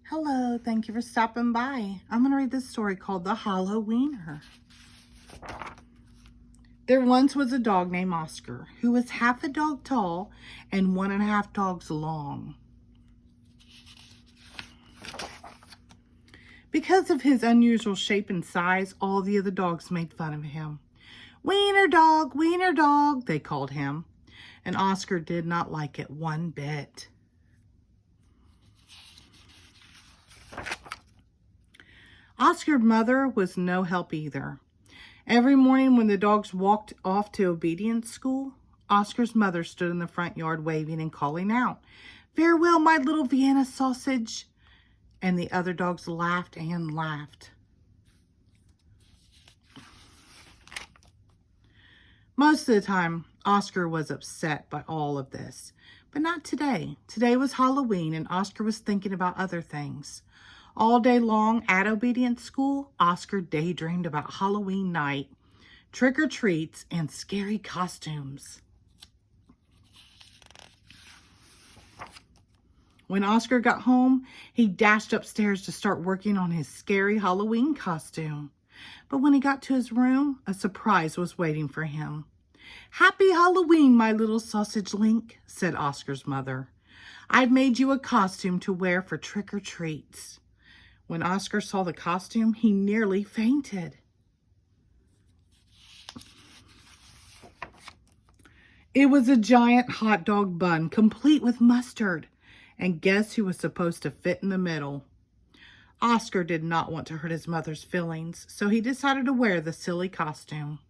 Hello, thank you for stopping by. I'm going to read this story called The Hallo-wiener. There once was a dog named Oscar who was half a dog tall and 1.5 dogs long. Because of his unusual shape and size, all the other dogs made fun of him. Wiener dog, they called him. And Oscar did not like it one bit. Oscar's mother was no help either. Every morning when the dogs walked off to obedience school, Oscar's mother stood in the front yard waving and calling out, "Farewell, my little Vienna sausage." And the other dogs laughed and laughed. Most of the time, Oscar was upset by all of this, but not today. Today was Halloween and Oscar was thinking about other things. All day long at obedience school, Oscar daydreamed about Halloween night, trick-or-treats, and scary costumes. When Oscar got home, he dashed upstairs to start working on his scary Halloween costume. But when he got to his room, a surprise was waiting for him. "Happy Halloween, my little sausage link," said Oscar's mother. "I've made you a costume to wear for trick-or-treats." When Oscar saw the costume, he nearly fainted. It was a giant hot dog bun, complete with mustard. And guess who was supposed to fit in the middle? Oscar did not want to hurt his mother's feelings, so he decided to wear the silly costume.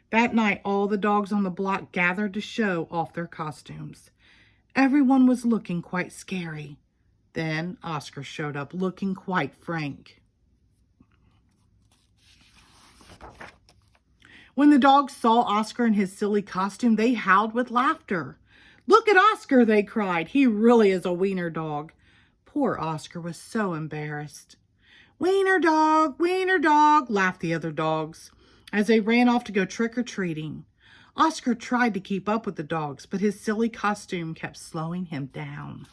That night, all the dogs on the block gathered to show off their costumes. Everyone was looking quite scary. Then Oscar showed up looking quite frank. When the dogs saw Oscar in his silly costume, they howled with laughter. "Look at Oscar," they cried. "He really is a wiener dog." Poor Oscar was so embarrassed. Wiener dog," laughed the other dogs as they ran off to go trick-or-treating. Oscar tried to keep up with the dogs, but his silly costume kept slowing him down.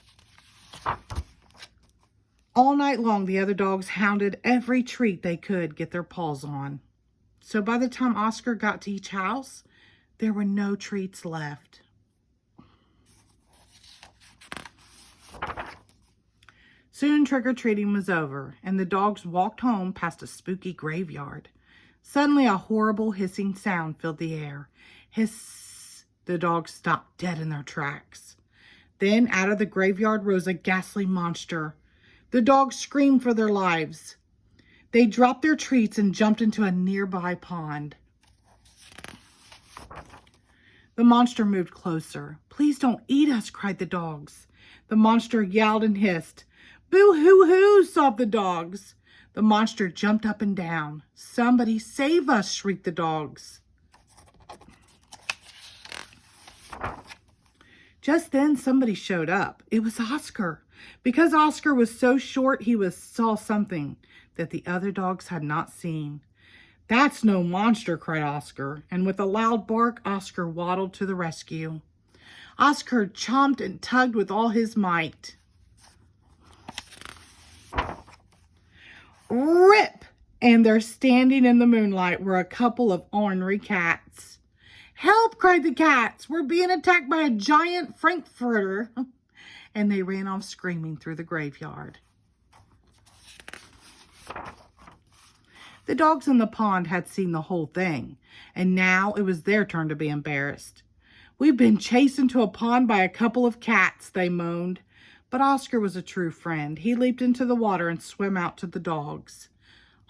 All night long, the other dogs hounded every treat they could get their paws on. So by the time Oscar got to each house, there were no treats left. Soon trick-or-treating was over, and the dogs walked home past a spooky graveyard. Suddenly, a horrible hissing sound filled the air. Hiss! The dogs stopped dead in their tracks. Then, out of the graveyard rose a ghastly monster. The dogs screamed for their lives. They dropped their treats and jumped into a nearby pond. The monster moved closer. "Please don't eat us," cried the dogs. The monster yelled and hissed. "Boo-hoo-hoo," sobbed the dogs. The monster jumped up and down. "Somebody save us," shrieked the dogs. Just then, somebody showed up. It was Oscar. Because Oscar was so short, he saw something that the other dogs had not seen. "That's no monster," cried Oscar, and with a loud bark, Oscar waddled to the rescue. Oscar chomped and tugged with all his might. Rip! And there, standing in the moonlight, were a couple of ornery cats. "Help!" cried the cats. "We're being attacked by a giant frankfurter." And they ran off screaming through the graveyard. The dogs in the pond had seen the whole thing, and now it was their turn to be embarrassed. "We've been chased into a pond by a couple of cats," they moaned. But Oscar was a true friend. He leaped into the water and swam out to the dogs.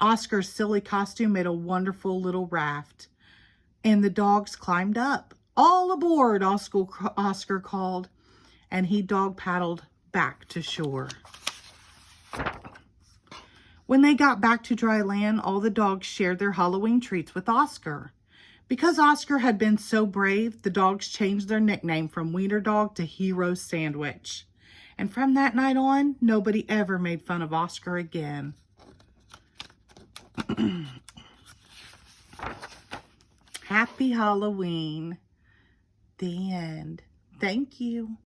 Oscar's silly costume made a wonderful little raft, and the dogs climbed up. "All aboard," Oscar called, and he dog paddled back to shore. When they got back to dry land, all the dogs shared their Halloween treats with Oscar. Because Oscar had been so brave, the dogs changed their nickname from Wiener Dog to Hero Sandwich. And from that night on, nobody ever made fun of Oscar again. Happy Halloween. The end. Thank you.